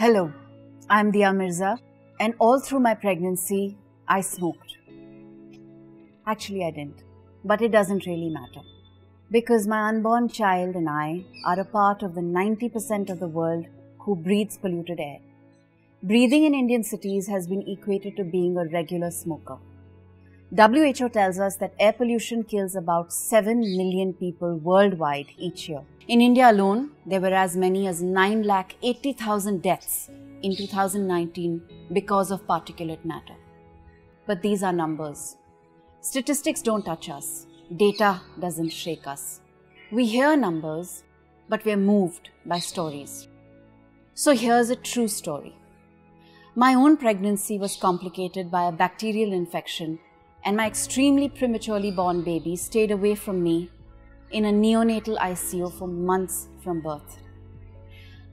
Hello, I'm Dia Mirza, and all through my pregnancy, I smoked. Actually, I didn't, but it doesn't really matter. Because my unborn child and I are a part of the 90% of the world who breathes polluted air. Breathing in Indian cities has been equated to being a regular smoker. WHO tells us that air pollution kills about 7 million people worldwide each year. In India alone, there were as many as 9,80,000 deaths in 2019 because of particulate matter. But these are numbers. Statistics don't touch us. Data doesn't shake us. We hear numbers, but we're moved by stories. So here's a true story. My own pregnancy was complicated by a bacterial infection, and my extremely prematurely born baby stayed away from me in a neonatal ICU for months from birth.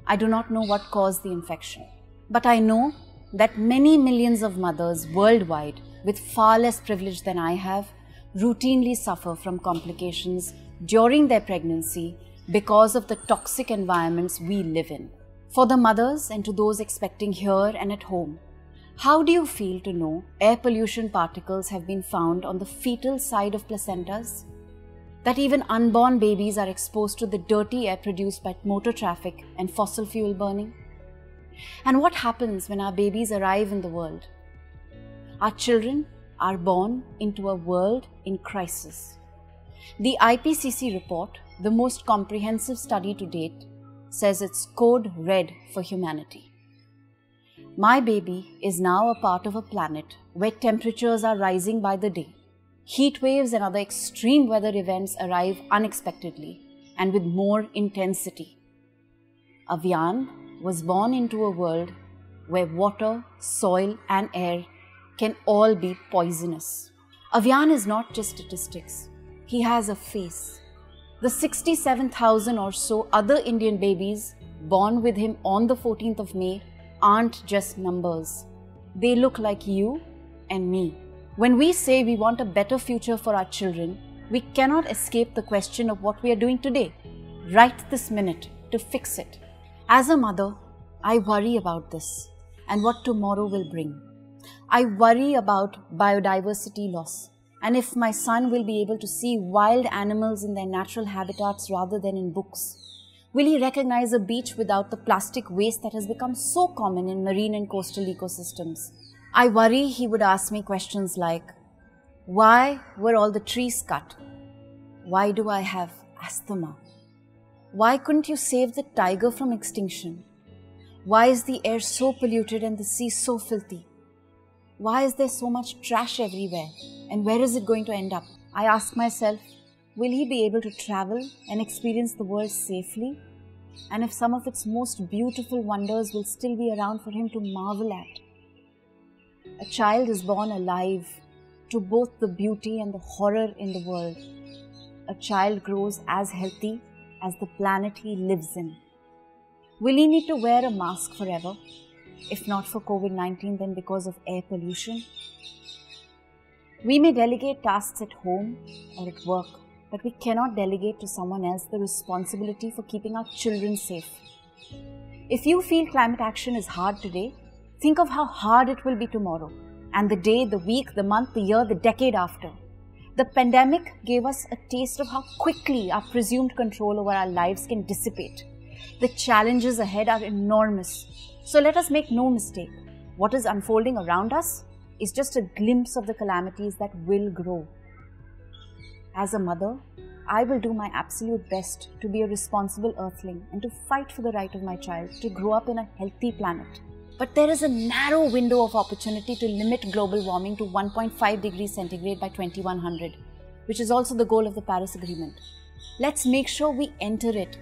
I do not know what caused the infection, but I know that many millions of mothers worldwide with far less privilege than I have routinely suffer from complications during their pregnancy because of the toxic environments we live in. For the mothers and to those expecting here and at home, how do you feel to know air pollution particles have been found on the fetal side of placentas? That even unborn babies are exposed to the dirty air produced by motor traffic and fossil fuel burning? And what happens when our babies arrive in the world? Our children are born into a world in crisis. The IPCC report, the most comprehensive study to date, says it's code red for humanity. My baby is now a part of a planet where temperatures are rising by the day. Heat waves and other extreme weather events arrive unexpectedly and with more intensity. Avian was born into a world where water, soil, and air can all be poisonous. Avian is not just statistics. He has a face. The 67,000 or so other Indian babies born with him on the 14th of May aren't just numbers. They look like you and me. When we say we want a better future for our children, we cannot escape the question of what we are doing today, right this minute, to fix it. As a mother, I worry about this and what tomorrow will bring. I worry about biodiversity loss and if my son will be able to see wild animals in their natural habitats rather than in books. Will he recognize a beach without the plastic waste that has become so common in marine and coastal ecosystems? I worry he would ask me questions like, why were all the trees cut? Why do I have asthma? Why couldn't you save the tiger from extinction? Why is the air so polluted and the sea so filthy? Why is there so much trash everywhere? And where is it going to end up? I ask myself, will he be able to travel and experience the world safely? And if some of its most beautiful wonders will still be around for him to marvel at? A child is born alive to both the beauty and the horror in the world. A child grows as healthy as the planet he lives in. Will he need to wear a mask forever? If not for COVID-19, then because of air pollution? We may delegate tasks at home or at work, but we cannot delegate to someone else the responsibility for keeping our children safe. If you feel climate action is hard today, think of how hard it will be tomorrow, and the day, the week, the month, the year, the decade after. The pandemic gave us a taste of how quickly our presumed control over our lives can dissipate. The challenges ahead are enormous. So let us make no mistake. What is unfolding around us is just a glimpse of the calamities that will grow. As a mother, I will do my absolute best to be a responsible earthling and to fight for the right of my child to grow up in a healthy planet. But there is a narrow window of opportunity to limit global warming to 1.5 degrees centigrade by 2100, which is also the goal of the Paris Agreement. Let's make sure we enter it,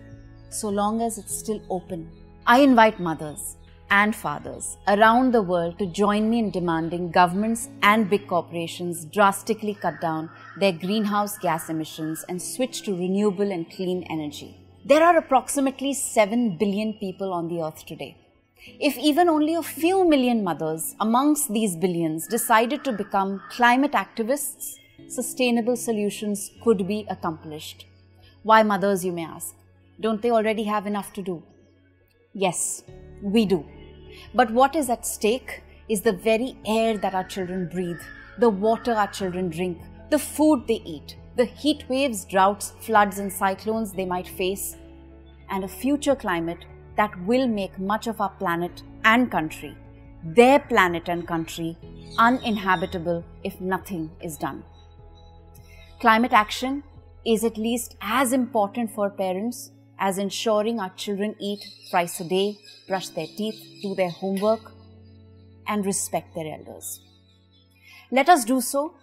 so long as it's still open. I invite mothers and fathers around the world to join me in demanding governments and big corporations drastically cut down their greenhouse gas emissions and switch to renewable and clean energy. There are approximately 7 billion people on the earth today. If even only a few million mothers amongst these billions decided to become climate activists, sustainable solutions could be accomplished. Why mothers, you may ask? Don't they already have enough to do? Yes, we do. But what is at stake is the very air that our children breathe, the water our children drink, the food they eat, the heat waves, droughts, floods and cyclones they might face, and a future climate that will make much of our planet and country, their planet and country, uninhabitable if nothing is done. Climate action is at least as important for parents as ensuring our children eat thrice a day, brush their teeth, do their homework, and respect their elders. Let us do so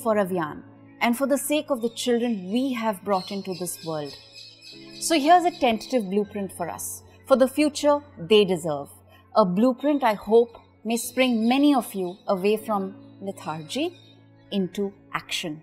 for Avian and for the sake of the children we have brought into this world. So here's a tentative blueprint for us, for the future they deserve. A blueprint I hope may spring many of you away from lethargy into action.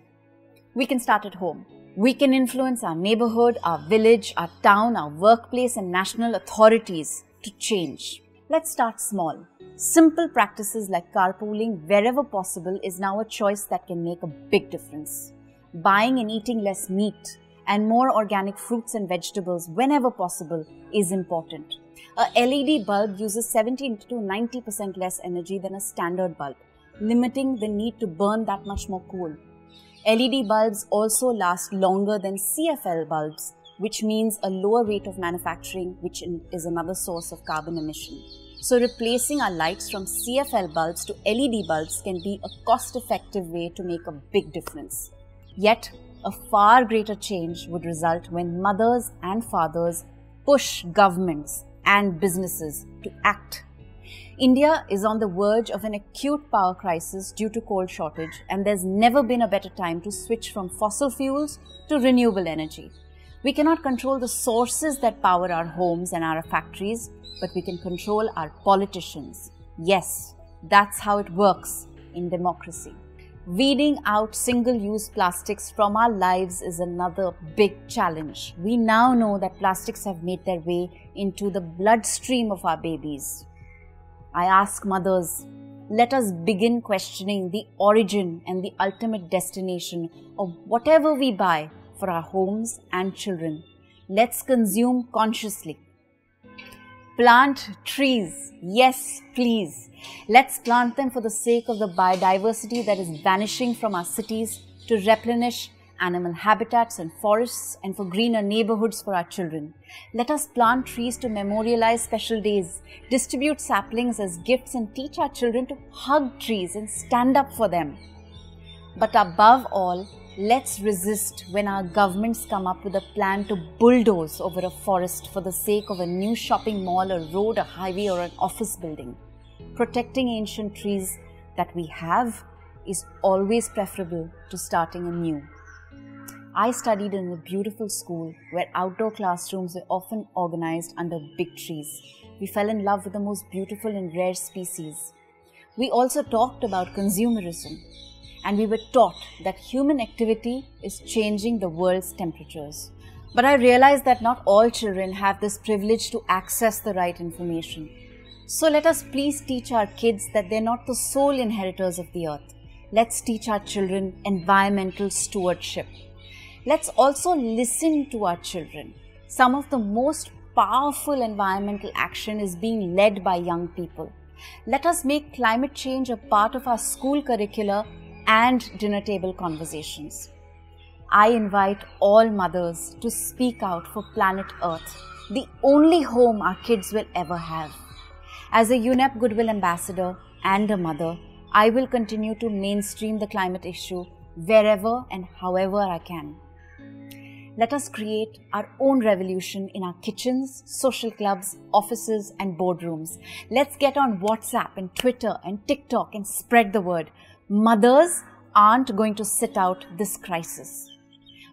We can start at home. We can influence our neighborhood, our village, our town, our workplace and national authorities to change. Let's start small. Simple practices like carpooling wherever possible is now a choice that can make a big difference. Buying and eating less meat and more organic fruits and vegetables whenever possible is important. A LED bulb uses 70 to 90% less energy than a standard bulb, limiting the need to burn that much more coal. LED bulbs also last longer than CFL bulbs, which means a lower rate of manufacturing, which is another source of carbon emission. So replacing our lights from CFL bulbs to LED bulbs can be a cost-effective way to make a big difference. Yet, a far greater change would result when mothers and fathers push governments and businesses to act. India is on the verge of an acute power crisis due to coal shortage, and there's never been a better time to switch from fossil fuels to renewable energy. We cannot control the sources that power our homes and our factories, but we can control our politicians. Yes, that's how it works in democracy. Weeding out single-use plastics from our lives is another big challenge. We now know that plastics have made their way into the bloodstream of our babies. I ask mothers, let us begin questioning the origin and the ultimate destination of whatever we buy for our homes and children. Let's consume consciously. Plant trees. Yes, please. Let's plant them for the sake of the biodiversity that is vanishing from our cities, to replenish animal habitats and forests, and for greener neighborhoods for our children. Let us plant trees to memorialize special days, distribute saplings as gifts, and teach our children to hug trees and stand up for them. But above all, let's resist when our governments come up with a plan to bulldoze over a forest for the sake of a new shopping mall, a road, a highway, or an office building. Protecting ancient trees that we have is always preferable to starting anew. I studied in a beautiful school where outdoor classrooms were often organized under big trees. We fell in love with the most beautiful and rare species. We also talked about consumerism, and we were taught that human activity is changing the world's temperatures. But I realized that not all children have this privilege to access the right information. So let us please teach our kids that they're not the sole inheritors of the earth. Let's teach our children environmental stewardship. Let's also listen to our children. Some of the most powerful environmental action is being led by young people. Let us make climate change a part of our school curricula and dinner table conversations. I invite all mothers to speak out for planet Earth, the only home our kids will ever have. As a UNEP Goodwill Ambassador and a mother, I will continue to mainstream the climate issue wherever and however I can. Let us create our own revolution in our kitchens, social clubs, offices and boardrooms. Let's get on WhatsApp and Twitter and TikTok and spread the word. Mothers aren't going to sit out this crisis.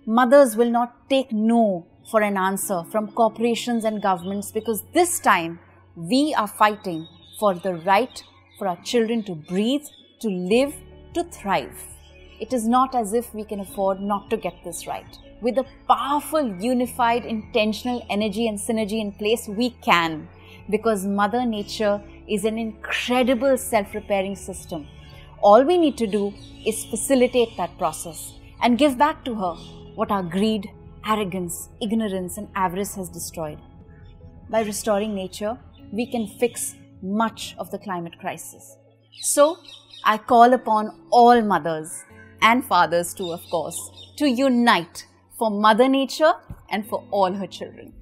Mothers will not take no for an answer from corporations and governments, because this time we are fighting for the right for our children to breathe, to live, to thrive. It is not as if we can afford not to get this right. With a powerful, unified, intentional energy and synergy in place, we can, because Mother Nature is an incredible self-repairing system. All we need to do is facilitate that process and give back to her what our greed, arrogance, ignorance and avarice has destroyed. By restoring nature, we can fix much of the climate crisis. So, I call upon all mothers and fathers too, of course, to unite for Mother Nature and for all her children.